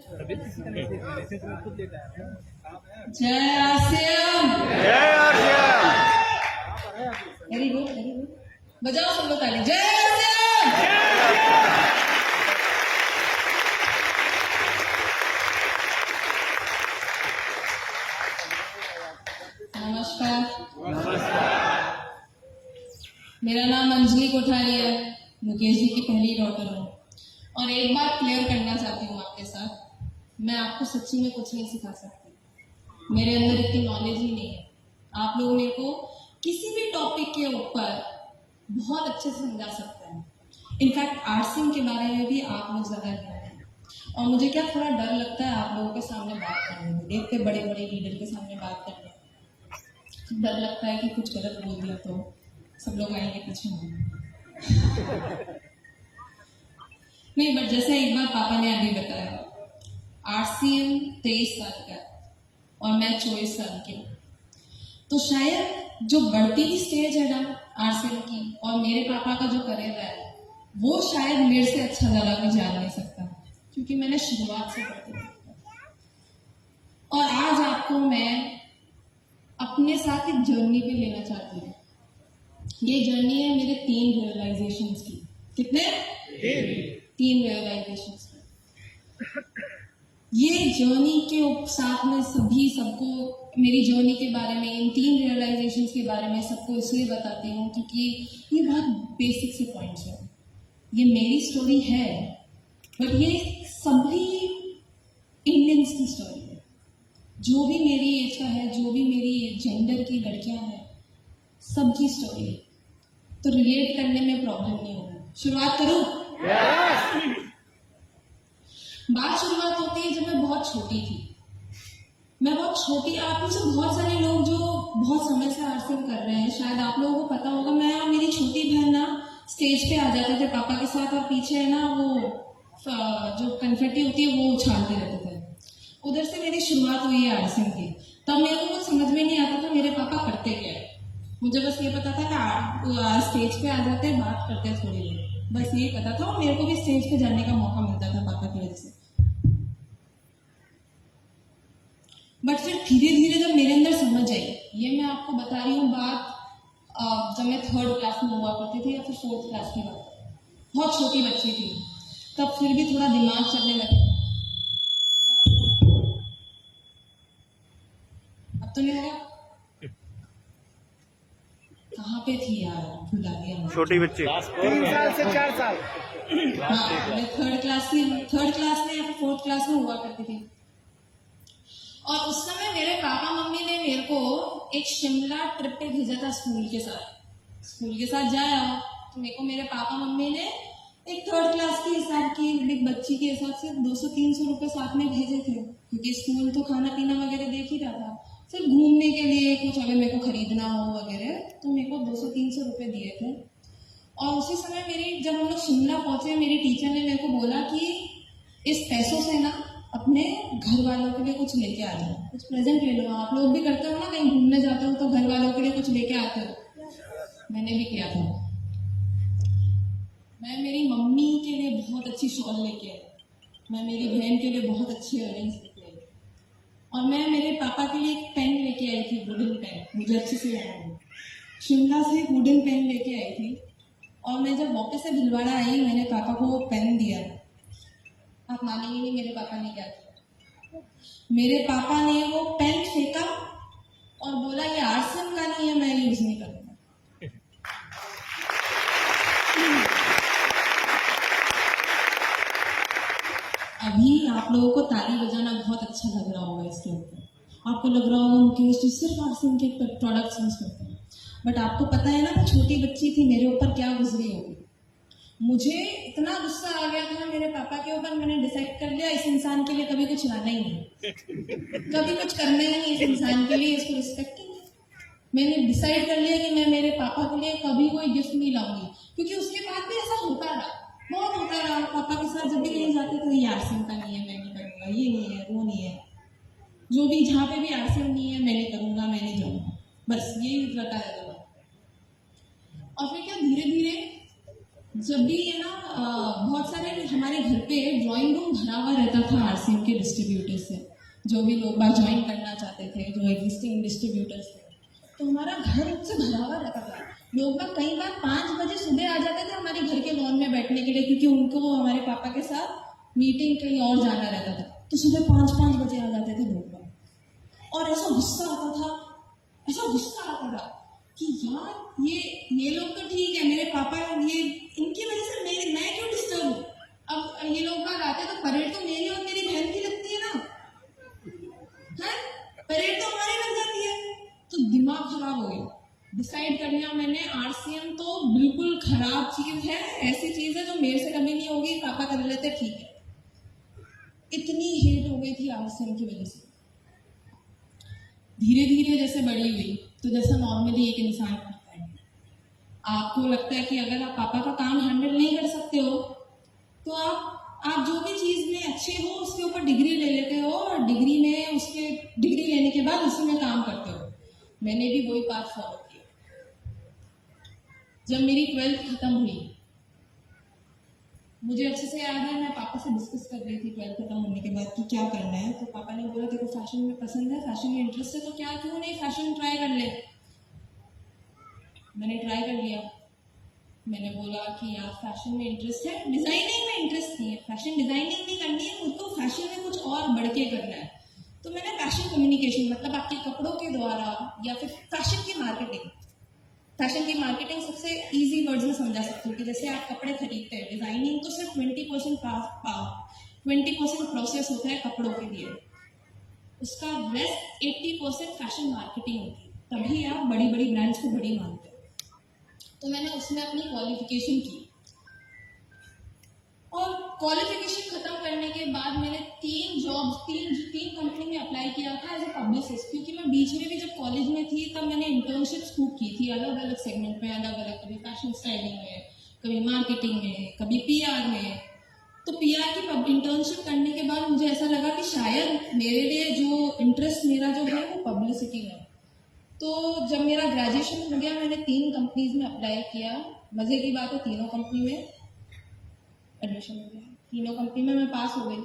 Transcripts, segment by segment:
जय आसिम। जय Asim. Very good very good, बजाओ सब लोग ताली। जय आसिम। नमस्कार। मेरा नाम अंजलि कोठारी है, मुकेश जी की पहली डॉटर हूँ। और एक बात क्लियर करना चाहती हूँ आपके साथ, मैं आपको सच्ची में कुछ नहीं सिखा सकती, मेरे अंदर इतनी नॉलेज ही नहीं है। आप लोग मेरे को किसी भी टॉपिक के ऊपर बहुत अच्छे से समझा सकते हैं। इनफैक्ट आरसीएम के बारे में भी आप लोग ज़्यादा ज्ञान है। और मुझे क्या थोड़ा डर लगता है आप लोगों के सामने बात करने में, देखते बड़े बड़े लीडर के सामने बात करने में डर लगता है कि कुछ गलत बोल दिया तो सब लोग आएंगे पीछे नहीं। बट जैसे एक बार पापा ने अभी बताया, आरसीएम 23 साल का और मैं 24 साल की, तो शायद जो बढ़ती हुई स्टेज है ना आरसीएम की और मेरे पापा का जो करियर है वो शायद मेरे से अच्छा ज़्यादा भी जान नहीं सकता, क्योंकि मैंने शुरुआत से पढ़ती थी। और आज आपको मैं अपने साथ एक जर्नी पे लेना चाहती हूँ। ये जर्नी है मेरे 3 रियलाइजेशंस की। कितने? 3 रियलाइजेशंस की। ये जर्नी के साथ में सबको मेरी जर्नी के बारे में, इन 3 रियलाइजेशंस के बारे में सबको इसलिए बताती हूँ क्योंकि ये बहुत बेसिक से पॉइंट्स है। ये मेरी स्टोरी है, बट ये सभी इंडियंस की स्टोरी है। जो भी मेरी एज का है, जो भी मेरी जेंडर की लड़कियां हैं, सबकी स्टोरी है। तो रिलेट करने में प्रॉब्लम नहीं होगा। शुरुआत करूं? बात शुरुआत होती है जब मैं बहुत छोटी थी। मैं बहुत छोटी, आप में से बहुत सारे लोग जो बहुत समय से आरसीएम कर रहे हैं, शायद आप लोगों को पता होगा, मैं और मेरी छोटी बहन ना स्टेज पे आ जाते थे पापा के साथ, और पीछे है ना वो जो कन्फेटी होती है वो उछालते रहते थे। उधर से मेरी शुरुआत हुई है आरसीएम की। तब मेरे को कुछ समझ में नहीं आता था मेरे पापा करते क्या है। मुझे बस ये पता था कि स्टेज पे आ जाते, बात करते थोड़ी देर, बस यही पता था। और मेरे को भी स्टेज पे जाने का मौका मिलता था पापा की वजह से। बट फिर धीरे धीरे जब मेरे अंदर समझ आई, ये मैं आपको बता रही हूँ बात जब मैं 3rd क्लास में हुआ करती थी या फिर 4th क्लास की बात, बहुत छोटी बच्ची थी, तब फिर भी थोड़ा दिमाग चलने लगा। अब तो नहीं होगा? कहाँ पे थी यार, भुला गया। छोटी बच्ची 3 साल से 4 साल। हाँ, मैं 3rd क्लास में या फिर 4th क्लास में हुआ करती थी। और उस समय मेरे पापा मम्मी ने मेरे को एक शिमला ट्रिप पे भेजा था स्कूल के साथ जाया। तो मेरे को मेरे पापा मम्मी ने एक 3rd क्लास के हिसाब की एक बच्ची के हिसाब से 200-300 रुपए साथ में भेजे थे, क्योंकि स्कूल तो खाना पीना वगैरह देख ही रहा था। सिर्फ घूमने के लिए कुछ अगर मेरे को खरीदना हो वगैरह तो मेरे को 200-300 रुपए दिए थे। और उसी समय जब हम लोग शिमला पहुंचे, मेरी टीचर ने मेरे को बोला कि इस पैसों से ना अपने घर वालों के लिए कुछ लेके आ जाओ, कुछ प्रेजेंट ले लो। आप लोग भी करते हो ना, कहीं घूमने जाते हो तो घर वालों के लिए कुछ लेके आते हो। मैंने भी किया था। मैं मेरी मम्मी के लिए बहुत अच्छी शॉल लेके आई, मैं मेरी बहन के लिए बहुत अच्छे इयररिंग्स लेके आई, और मैं मेरे पापा के लिए एक पेन लेके आई थी, वुडन पेन। मुझे अच्छे से याद है, शिमला से एक वुडन पेन लेके आई थी। और मैं जब वापस से भिलवाड़ा आई, मैंने पापा को वो पेन दिया। आप मानेंगे नहीं मेरे पापा ने क्या किया। मेरे पापा ने वो पेन फेंका और बोला ये आरसीएम का नहीं है, मैं यूज नहीं करूंगा। अभी आप लोगों को ताली बजाना बहुत अच्छा लग रहा होगा इसके ऊपर। आपको लग रहा होगा मुकेश जी सिर्फ आरसीएम के प्रोडक्ट्स यूज करते हैं, बट आपको पता है ना, मैं छोटी बच्ची थी, मेरे ऊपर क्या गुजरी होगी। मुझे इतना गुस्सा आ गया था मेरे पापा के ऊपर, मैंने डिसाइड कर लिया इस इंसान के लिए कभी कुछ लाना ही नहीं, कभी कुछ करना ही नहीं इस इंसान के लिए, इसको रिस्पेक्ट ही नहीं। मैंने डिसाइड कर लिया कि मैं मेरे पापा के लिए कभी कोई गिफ्ट नहीं लाऊंगी, क्योंकि उसके बाद भी ऐसा होता रहा, बहुत होता रहा। पापा के साथ जब भी कहीं जाते थे, ये आरसीएम का नहीं है, मैं नहीं करूँगा, ये नहीं है, वो नहीं है, जो भी जहाँ पे भी आरसीएम नहीं है मैं नहीं करूँगा, मैं नहीं जाऊँगा, बस यही रहता है। और फिर क्या धीरे धीरे जब भी है ना बहुत सारे हमारे घर पे ड्राइंग रूम भरा हुआ रहता था आरसीएम के जो भी लोग बाहर ज्वाइन करना चाहते थे, जो एग्जिस्टिंग डिस्ट्रीब्यूटर्स थे, तो हमारा घर उससे भरा हुआ रहता था। लोग बाग कई बार 5 बजे सुबह आ जाते थे हमारे घर के लॉन में बैठने के लिए, क्योंकि उनको हमारे पापा के साथ मीटिंग कहीं और जाना रहता था, तो सुबह 5-5 बजे आ जाते थे लोग बाग। और ऐसा गुस्सा आता था, ऐसा गुस्सा आता था कि यार ये लोग तो ठीक है, मेरे पापा, ये इनकी वजह से मैं क्यों डिस्टर्ब हूँ। अब ये लोग बाग आते तो परेड तो मेरी और मेरी बहन की लगती है ना, है परेड तो हमारी लग जाती है। तो दिमाग खराब हो गया, डिसाइड कर लिया मैंने आरसीएम तो बिल्कुल खराब चीज है, ऐसी चीज है जो मेरे से कभी नहीं होगी, पापा कर लेते ठीक है। इतनी हेट हो गई थी आरसीएम की वजह से। धीरे धीरे जैसे बड़ी हुई, तो जैसा नॉर्मली एक इंसान करता है, आपको लगता है कि अगर आप पापा का काम हैंडल नहीं कर सकते हो तो आप जो भी चीज में अच्छे हो उसके ऊपर डिग्री ले लेते हो, और डिग्री लेने के बाद उसी में काम करते हो। मैंने भी वही पाथ फॉलो किया। जब मेरी 12th खत्म हुई, मुझे अच्छे से याद है, मैं पापा से डिस्कस कर रही थी 12th खत्म होने के बाद कि क्या करना है। तो पापा ने बोला तेरे को फैशन में पसंद है, फैशन में इंटरेस्ट है, तो क्यों नहीं फैशन ट्राई कर ले। मैंने ट्राई कर लिया। मैंने बोला कि यार फैशन में इंटरेस्ट है, डिजाइनिंग में इंटरेस्ट नहीं है, फैशन डिजाइनिंग नहीं करनी है, खुद को फैशन में कुछ और बढ़ के करना है। तो मैंने फैशन कम्युनिकेशन, मतलब आपके कपड़ों के द्वारा या फिर फैशन की मार्केटिंग सबसे इजी वर्ड्स में समझा सकती हूँ कि जैसे आप कपड़े खरीदते हैं, डिजाइनिंग तो सिर्फ 20% प्रोसेस होता है कपड़ों के लिए, उसका रेस्ट 80% फैशन मार्केटिंग होती है, तभी आप बड़ी बड़ी ब्रांड्स को बड़ी मानते हो। तो मैंने उसमें अपनी क्वालिफिकेशन की, और क्वालिफिकेशन खत्म करने के बाद मैंने 3 कंपनी में अप्लाई किया था एज ए पब्लिसिस्ट, क्योंकि मैं बीच में भी जब कॉलेज में थी तब मैंने इंटर्नशिप्स खूब की थी, अलग अलग सेगमेंट में, अलग अलग, कभी फैशन स्टाइलिंग में, कभी मार्केटिंग में, कभी पीआर में। तो पीआर की इंटर्नशिप करने के बाद मुझे ऐसा लगा कि शायद मेरे लिए जो इंटरेस्ट मेरा जो है वो पब्लिसिटी में। तो जब मेरा ग्रेजुएशन हो गया, मैंने 3 कंपनीज में अप्लाई किया। मजे की बात है, तीनों कंपनी में एडमिशन हो गया, तीनों कंपनी में मैं पास हो गई।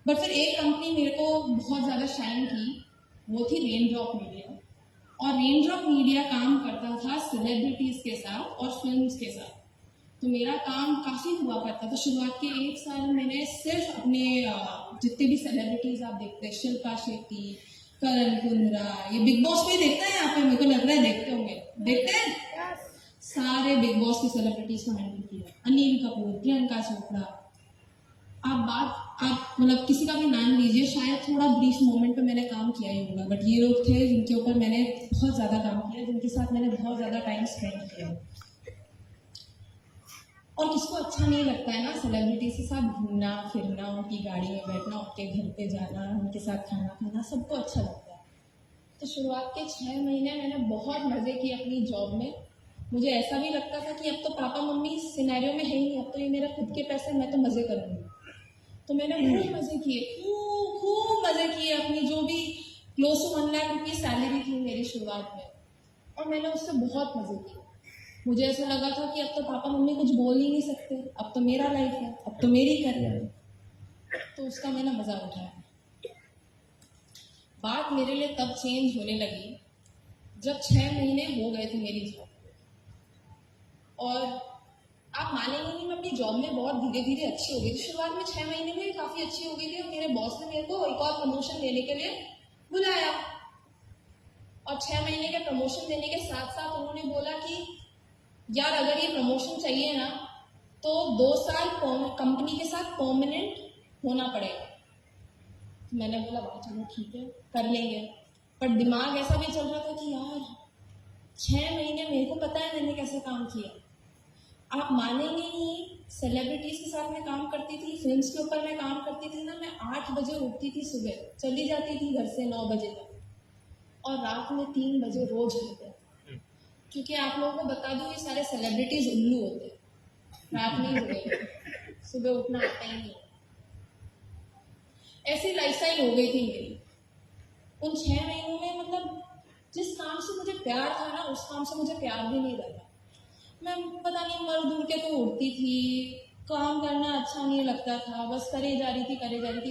बट फिर एक कंपनी मेरे को बहुत ज़्यादा शाइन की, वो थी रेनड्रॉप मीडिया। और रेनड्रॉप मीडिया काम करता था सेलिब्रिटीज़ के साथ और फिल्म्स के साथ, तो मेरा काम काफ़ी हुआ करता था। शुरुआत के 1 साल मैंने सिर्फ अपने जितने भी सेलिब्रिटीज़ आप देखते हैं, शिल्पा शेट्टी, करण कुंद्रा, ये बिग बॉस में देखते हैं यहाँ पे, मेरे को लग रहा है देखते होंगे, देखते हैं सारे बिग बॉस की सेलिब्रिटीज को हैंडल किया, अनिल कपूर, प्रियंका चोपड़ा। आप मतलब किसी का भी नाम लीजिए, शायद थोड़ा ब्रीफ मोमेंट पे मैंने काम किया ही होगा, बट ये लोग थे जिनके ऊपर मैंने बहुत ज़्यादा काम किया, जिनके साथ मैंने बहुत ज़्यादा टाइम स्पेंड किया। और किसको अच्छा नहीं लगता है ना सेलिब्रिटी के साथ घूमना फिरना, उनकी गाड़ी में बैठना, उनके घर पे जाना, उनके साथ खाना खाना, सबको अच्छा लगता है। तो शुरुआत के 6 महीने मैंने बहुत मज़े किए अपनी जॉब में। मुझे ऐसा भी लगता था कि अब तो पापा मम्मी इस सिनेरियो में है ही नहीं, अब तो ये मेरे खुद के पैसे, मैं तो मज़े करूँगी। तो मैंने खूब मज़े किए, खूब मज़े किए। अपनी जो भी close to 1 lakh rupees salary थी मेरी शुरुआत में, और मैंने उससे बहुत मज़े किए। मुझे ऐसा लगा था कि अब तो पापा मम्मी कुछ बोल ही नहीं सकते, अब तो मेरा लाइफ है, अब तो मेरी करियर है, तो उसका मैंने मज़ा उठाया। बात मेरे लिए तब चेंज होने लगी जब 6 महीने हो गए थे मेरी जॉब, और आप मानेंगे नहीं, मैं अपनी जॉब में बहुत धीरे धीरे अच्छी हो गई थी। शुरुआत में 6 महीने में काफ़ी अच्छी हो गई थी, और मेरे बॉस ने मेरे को एक और प्रमोशन देने के लिए बुलाया, और 6 महीने के प्रमोशन देने के साथ साथ उन्होंने बोला कि यार अगर ये प्रमोशन चाहिए ना तो 2 साल कंपनी के साथ परमानेंट होना पड़ेगा। मैंने बोला वाह चलो ठीक है कर लेंगे, पर दिमाग ऐसा भी चल रहा था कि यार 6 महीने मेरे को पता है मैंने कैसे काम किया। आप मानेंगे नहीं, सेलिब्रिटीज के साथ मैं काम करती थी, फिल्म्स के ऊपर मैं काम करती थी ना, मैं 8 बजे उठती थी सुबह, चली जाती थी घर से 9 बजे तक, और रात में 3 बजे रोज आते। क्योंकि आप लोगों को बता दूं, ये सारे सेलिब्रिटीज उल्लू होते, रात में ही सोते, सुबह उठना आता ही नहीं। ऐसी लाइफस्टाइल हो गई थी मेरी उन 6 महीनों में। मतलब जिस काम से मुझे प्यार था ना, उस काम से मुझे प्यार भी नहीं लगा। मैं पता नहीं मर दूर के तो उड़ती थी, काम करना अच्छा नहीं लगता था, बस करे जा रही थी।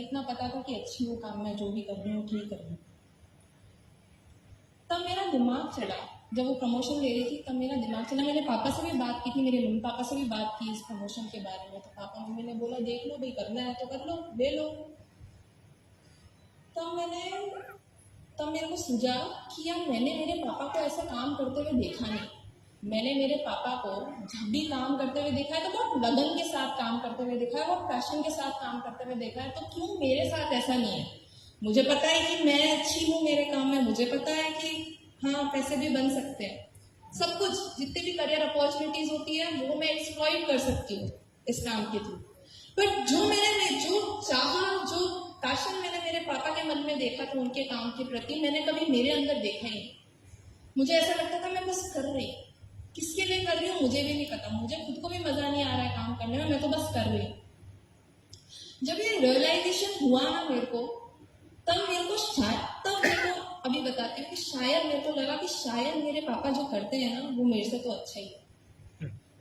इतना पता था कि अच्छी हूँ काम में, जो भी कर रही हूँ ठीक कर रही हूँ। तब मेरा दिमाग चला, जब वो प्रमोशन ले रही थी तब मेरा दिमाग चला। मैंने पापा से भी बात की थी, मेरे मम्मी पापा से भी बात की इस प्रमोशन के बारे में। तो पापा मम्मी ने बोला देख लो भाई, करना है तो कर लो, ले लो। तब मेरे को सूझा कि यार मैंने मेरे पापा को ऐसा काम करते हुए देखा नहीं। मैंने मेरे पापा को जब भी काम करते हुए देखा है तो बहुत लगन के साथ काम करते हुए देखा है, बहुत पैशन के साथ काम करते हुए देखा है। तो क्यों मेरे साथ ऐसा नहीं है? मुझे पता है कि मैं अच्छी हूँ मेरे काम में, मुझे पता है कि हाँ पैसे भी बन सकते हैं, सब कुछ जितनी भी करियर अपॉर्चुनिटीज होती है वो मैं एक्सप्लॉइट कर सकती हूँ इस काम के थ्रू। बट जो चाहा, जो पैशन मैंने मेरे पापा के मन में देखा था उनके काम के प्रति, मैंने कभी मेरे अंदर देखा ही नहीं। मुझे ऐसा लगता था मैं बस कर रही, किसके लिए कर रही हूँ मुझे भी नहीं पता, मुझे खुद को भी मजा नहीं आ रहा है काम करने में, मैं तो बस कर रही हूँ। जब ये रियलाइजेशन हुआ ना मेरे को, तब मेरे को अभी बताती हूँ कि शायद मेरे को लगा कि शायद मेरे पापा जो करते हैं ना वो मेरे से तो अच्छा ही है।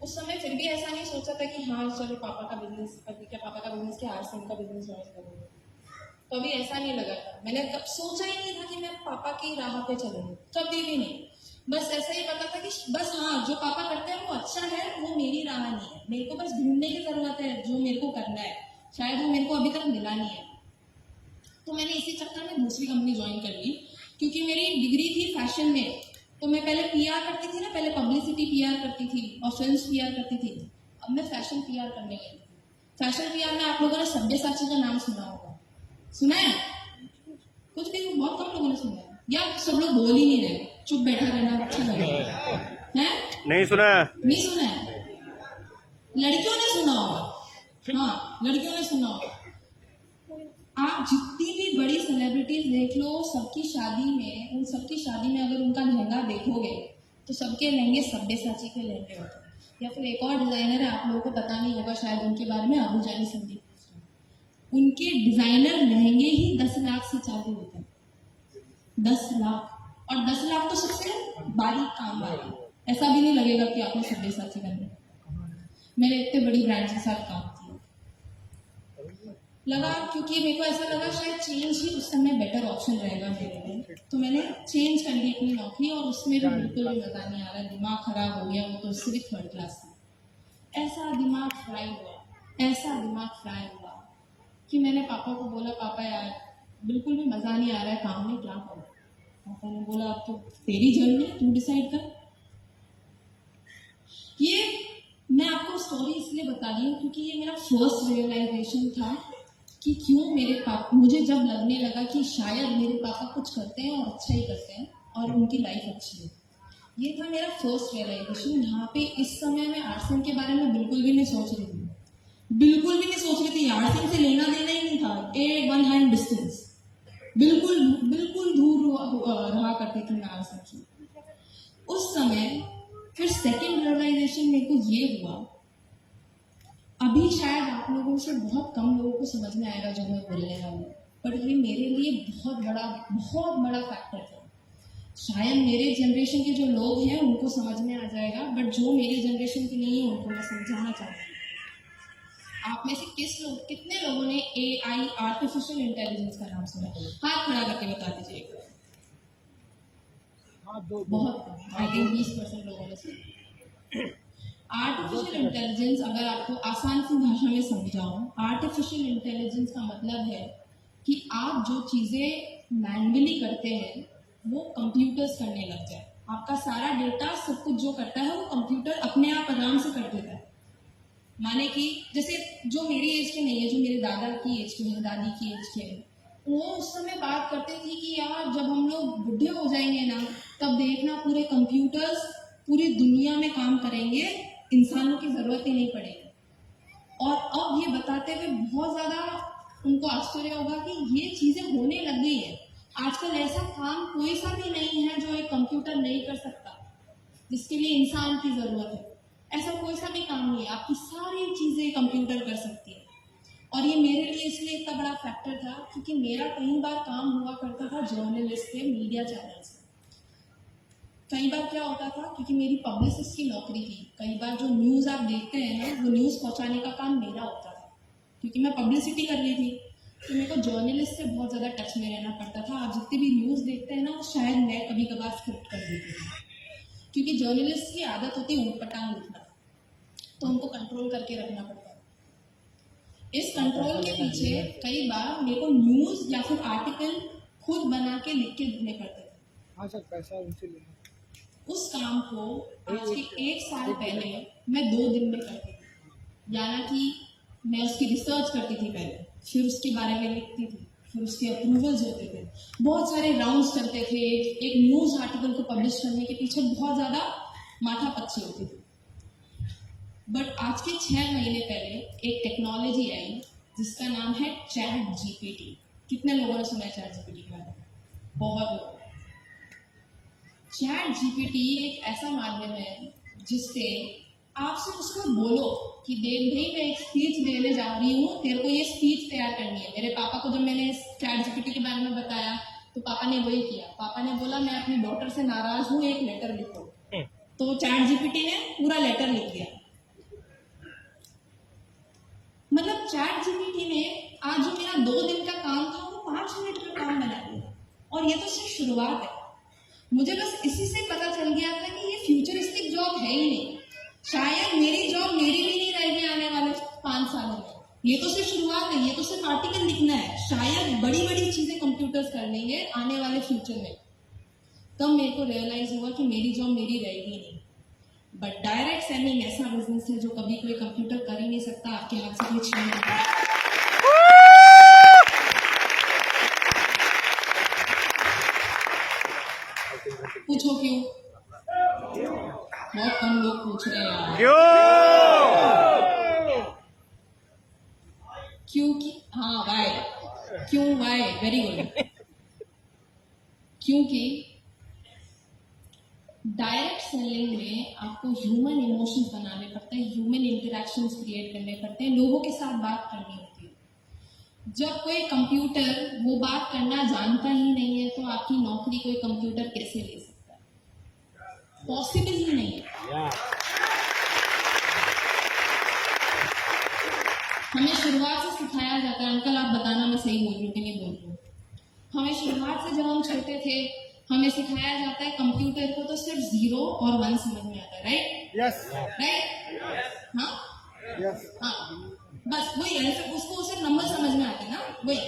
उस समय फिर भी ऐसा नहीं सोचा था कि हाँ चलो पापा का बिजनेस क्या आरसीएम का बिजनेस ज्वाइन करूँगी। कभी ऐसा नहीं लगा था, मैंने कब सोचा ही नहीं था कि मैं पापा की राह पे चलूंगी, कभी भी नहीं। बस ऐसा ही पता था कि बस हाँ जो पापा करते हैं वो अच्छा है, वो मेरी राह नहीं है, मेरे को बस ढूंढने की जरूरत है जो मेरे को करना है, शायद वो मेरे को अभी तक मिला नहीं है। तो मैंने इसी चक्कर में दूसरी कंपनी ज्वाइन कर ली, क्योंकि मेरी डिग्री थी फैशन में। तो मैं पहले पीआर करती थी ना, पहले पब्लिसिटी पीआर करती थी और फिल्म्स पीआर करती थी। अब मैं फैशन पीआर करने गई थी। फैशन पीआर में आप लोगों ने सब्यसाची का नाम सुना होगा, सुना है? कुछ भी बहुत कम लोगों ने सुना है, या सब लोग बोल ही नहीं रहे, चुप बैठा रहना अच्छा लगेगा है? नहीं सुना। नहीं सुना है? लड़कियों ने सुना होगा, हाँ लड़कियों ने सुना होगा। आप जितनी भी बड़ी सेलिब्रिटीज देख लो, सबकी शादी में, उन सबकी शादी में अगर उनका लहंगा देखोगे तो सबके लहंगे सब्यसाची के लहंगे होते हैं। या फिर एक और डिजाइनर है, आप लोगों को पता नहीं होगा शायद उनके बारे में, अबू जानी संदीप। उनके डिजाइनर लहंगे ही 10 लाख से चालू होते हैं, 10 लाख। और 10 लाख तो सबसे बारीक काम वाले, ऐसा भी नहीं लगेगा कि आपने सब्यसाची करनी। मैंने इतने बड़ी ब्रांड के साथ काम किया, लगा क्योंकि मेरे को ऐसा लगा शायद चेंज ही उस समय बेटर ऑप्शन रहेगा मेरे लिए। तो मैंने चेंज कर दी अपनी नौकरी, और उसमें भी बिल्कुल भी मजा नहीं आ रहा, दिमाग खराब हो गया। वो तो सिर्फ 3rd क्लास में ऐसा दिमाग फ्राई हुआ कि मैंने पापा को बोला, पापा यार बिल्कुल भी मजा नहीं आ रहा है काम में, क्या करूं? पापा ने बोला अब तो तेरी जर्नी, तू डिसाइड कर। ये मैं आपको स्टोरी इसलिए बता रही हूँ क्योंकि ये मेरा फर्स्ट रियलाइजेशन था कि क्यों मेरे पापा, मुझे जब लगने लगा कि शायद मेरे पापा कुछ करते हैं और अच्छा ही करते हैं और उनकी लाइफ अच्छी है। ये था मेरा फर्स्ट रियलाइजेशन। यहाँ पे इस समय मैं आरसीएम के बारे में बिल्कुल भी नहीं सोच रही थी, आरसीएम से लेना देना ही नहीं था, ए 1 हैंड डिस्टेंस, बिल्कुल दूर रहा करती थी मैं आरसीएम से उस समय। फिर सेकेंड रियलाइजेशन मेरे को ये हुआ, अभी शायद आप लोगों से बहुत कम लोगों को समझ में आएगा जो मैं बोलने वाली हूँ, पर ये मेरे लिए बहुत बड़ा फैक्टर था। शायद मेरे जनरेशन के जो लोग हैं उनको समझ में आ जाएगा, बट जो मेरी जनरेशन के नहीं है उनको मैं समझाना चाहती हूँ। आप में से कितने लोगों ने AI आर्टिफिशियल इंटेलिजेंस का नाम सुना? हाथ खड़ा करके बता दीजिए। बहुत, आई थिंक 20% लोगों ने सुना। आर्टिफिशियल इंटेलिजेंस, अगर आपको आसान सी भाषा में समझाऊं, आर्टिफिशियल इंटेलिजेंस का मतलब है कि आप जो चीजें मैन्युअली करते हैं वो कंप्यूटर्स करने लग जाए। आपका सारा डेटा, सब कुछ जो करता है वो कंप्यूटर अपने आप आराम से कर देता है। माने कि जैसे जो मेरी एज के नहीं है, जो मेरे दादा की एज के हैं, दादी की एज के हैं, वो उस समय बात करते थे कि यार जब हम लोग बुढ़े हो जाएंगे ना, तब देखना पूरे कंप्यूटर्स पूरी दुनिया में काम करेंगे, इंसानों की जरूरत ही नहीं पड़ेगी। और अब ये बताते हुए बहुत ज्यादा उनको आश्चर्य होगा कि ये चीजें होने लग गई है। आजकल ऐसा काम कोई सा भी नहीं है जो एक कंप्यूटर नहीं कर सकता, जिसके लिए इंसान की जरूरत है। ऐसा कोई सा भी काम नहीं है, आपकी सारी चीजें कंप्यूटर कर सकती है। और ये मेरे लिए इसलिए इतना बड़ा फैक्टर था क्योंकि मेरा कई बार काम हुआ करता था जर्नलिस्ट से, मीडिया चैनल से। कई बार क्या होता था, क्योंकि मेरी पब्लिसिस्ट की नौकरी थी, कई बार जो न्यूज़ आप देखते हैं ना, वो न्यूज़ पहुंचाने का काम मेरा होता था, क्योंकि मैं पब्लिसिटी कर रही थी। तो मेरे को जर्नलिस्ट से बहुत ज़्यादा टच में रहना पड़ता था। आप जितनी भी न्यूज़ देखते हैं ना, वो शायद मैं कभी कभार स्क्रिप्ट कर देती थी, क्योंकि जर्नलिस्ट की आदत होती है ऊटपटांग लिखना, तो उनको कंट्रोल करके रखना पड़ता है। इस कंट्रोल के पीछे कई बार मेरे को न्यूज़ या फिर आर्टिकल खुद बना के लिख के देने पड़ते थे। हाँ सर, पैसा उनसे लेना। उस काम को आज के 1 साल पहले मैं 2 दिन में करती थी, यानी कि मैं उसकी रिसर्च करती थी पहले, फिर उसके बारे में लिखती थी, फिर उसके अप्रूवल्स होते थे, बहुत सारे राउंड्स चलते थे, एक न्यूज़ आर्टिकल को पब्लिश करने के पीछे बहुत ज़्यादा माथापच्ची होती थी। बट आज के 6 महीने पहले एक टेक्नोलॉजी आई जिसका नाम है चैट जीपीटी। कितने लोगों ने सुना है चैट जीपीटी के बारे में? बहुत लोग। चैट जीपीटी एक ऐसा माध्यम है जिससे आप सिर्फ उसको बोलो कि देख भाई मैं एक स्पीच देने जा रही हूँ, तेरे को ये स्पीच तैयार करनी है। मेरे पापा को जब मैंने चैट जीपीटी के बारे में बताया तो पापा ने वही किया। पापा ने बोला मैं अपनी डॉटर से नाराज हूँ, एक लेटर लिखो। तो चैट जीपीटी ने पूरा लेटर लिख दिया। मतलब चैट जीपीटी ने आज जो मेरा 2 दिन का काम था वो 5 मिनट का काम बना दिया। और ये तो सिर्फ शुरुआत है। मुझे बस इसी से पता चल गया था कि ये फ्यूचरिस्टिक जॉब है ही नहीं। शायद मेरी जॉब मेरी भी नहीं रहेगी आने वाले 5 सालों में। ये तो सिर्फ शुरुआत है, ये तो सिर्फ आर्टिकल लिखना है। शायद बड़ी बड़ी चीजें कंप्यूटर्स कर लेंगे आने वाले फ्यूचर में। तब मेरे को रियलाइज हुआ कि मेरी जॉब मेरी रहेगी नहीं। बट डायरेक्ट सेलिंग ऐसा बिजनेस है जो कभी कोई कंप्यूटर कर ही नहीं सकता, आपके हाथ से कोई छीन नहीं सकता। पूछो क्यों? बहुत कम लोग पूछ रहे हैं क्योंकि हाँ वाई, क्यों वाई, वेरी गुड। क्योंकि डायरेक्ट सेलिंग में आपको ह्यूमन इमोशंस बनाने पड़ते हैं, ह्यूमन इंटरेक्शंस क्रिएट करने पड़ते हैं, लोगों के साथ बात करनी होती है। जब कोई कंप्यूटर वो बात करना जानता ही नहीं है तो आपकी नौकरी कोई कंप्यूटर कैसे ले सकता है? पॉसिबल ही नहीं है। हमें शुरुआत से सिखाया जाता है, अंकल आप बताना मैं सही बोल रही हूँ कि नहीं बोल रही हूँ। हमें शुरुआत से जब हम छोटे थे हमें सिखाया जाता है कंप्यूटर को तो सिर्फ 0 और 1 समझ में आता है, राइट? Yes right? हाँ यस। हाँ, बस वही है, उसको सिर्फ नंबर समझ में आते हैं ना, वही।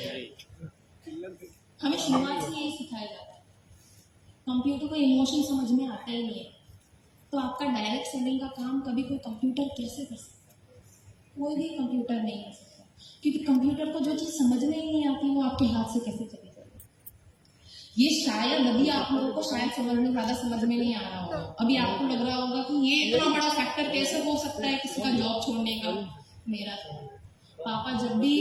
हमें शुरुआत से यही सिखाया जाता है। कंप्यूटर को इमोशन समझ में आता ही नहीं है, तो आपका डायरेक्ट सेलिंग का काम कभी कोई कंप्यूटर कैसे कर सकता है? कोई भी कंप्यूटर नहीं कर सकता, क्योंकि कंप्यूटर को जो चीज़ समझ में ही नहीं आती वो आपके हाथ से कैसे चली जाएगी? ये शायद अभी आप लोगों को शायद ज़्यादा समझ में नहीं आ रहा होगा। अभी आपको लग रहा होगा कि ये इतना बड़ा फैक्टर कैसे हो सकता है किसी का जॉब छोड़ने का। मेरा पापा जब भी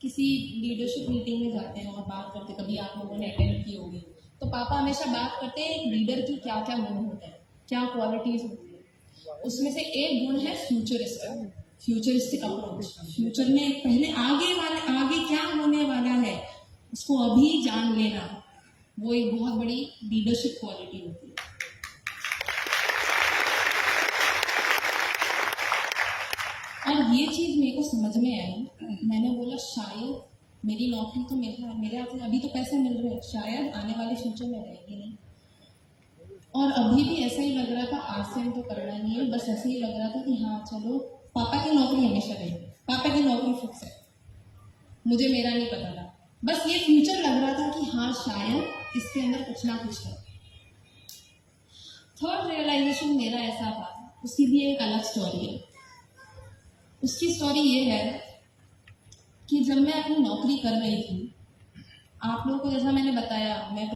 किसी लीडरशिप मीटिंग में जाते हैं और बात करते, कभी आप लोगों ने अटेंड की होगी, तो पापा हमेशा बात करते हैं एक लीडर की क्या क्या गुण होते हैं, क्या क्वालिटीज होती है। उसमें से एक गुण है फ्यूचरिस्टिक अप्रोच। फ्यूचर में पहले आगे क्या होने वाला है उसको अभी जान लेना, वो एक बहुत बड़ी लीडरशिप क्वालिटी होती है। और ये चीज़ मेरे को समझ में आई। मैंने बोला शायद मेरी नौकरी तो मेरे हाथ में अभी तो पैसे मिल रहे हैं, शायद आने वाले फ्यूचर में रहेगी नहीं। और अभी भी ऐसा ही लग रहा था, आज से तो करना नहीं है, बस ऐसे ही लग रहा था कि हाँ चलो पापा की नौकरी हमेशा रहेगी, पापा की नौकरी फिक्स है। मुझे मेरा नहीं पता था, बस ये फ्यूचर लग रहा था कि हाँ शायद इसके अंदर कुछ ना कुछ है। थर्ड रियलाइजेशन मेरा ऐसा था, उसकी भी एक अलग स्टोरी है। उसकी स्टोरी ये है कि जब मैं अपनी नौकरी कर रही थी, आप लोगों को जैसा मैंने बताया, मैं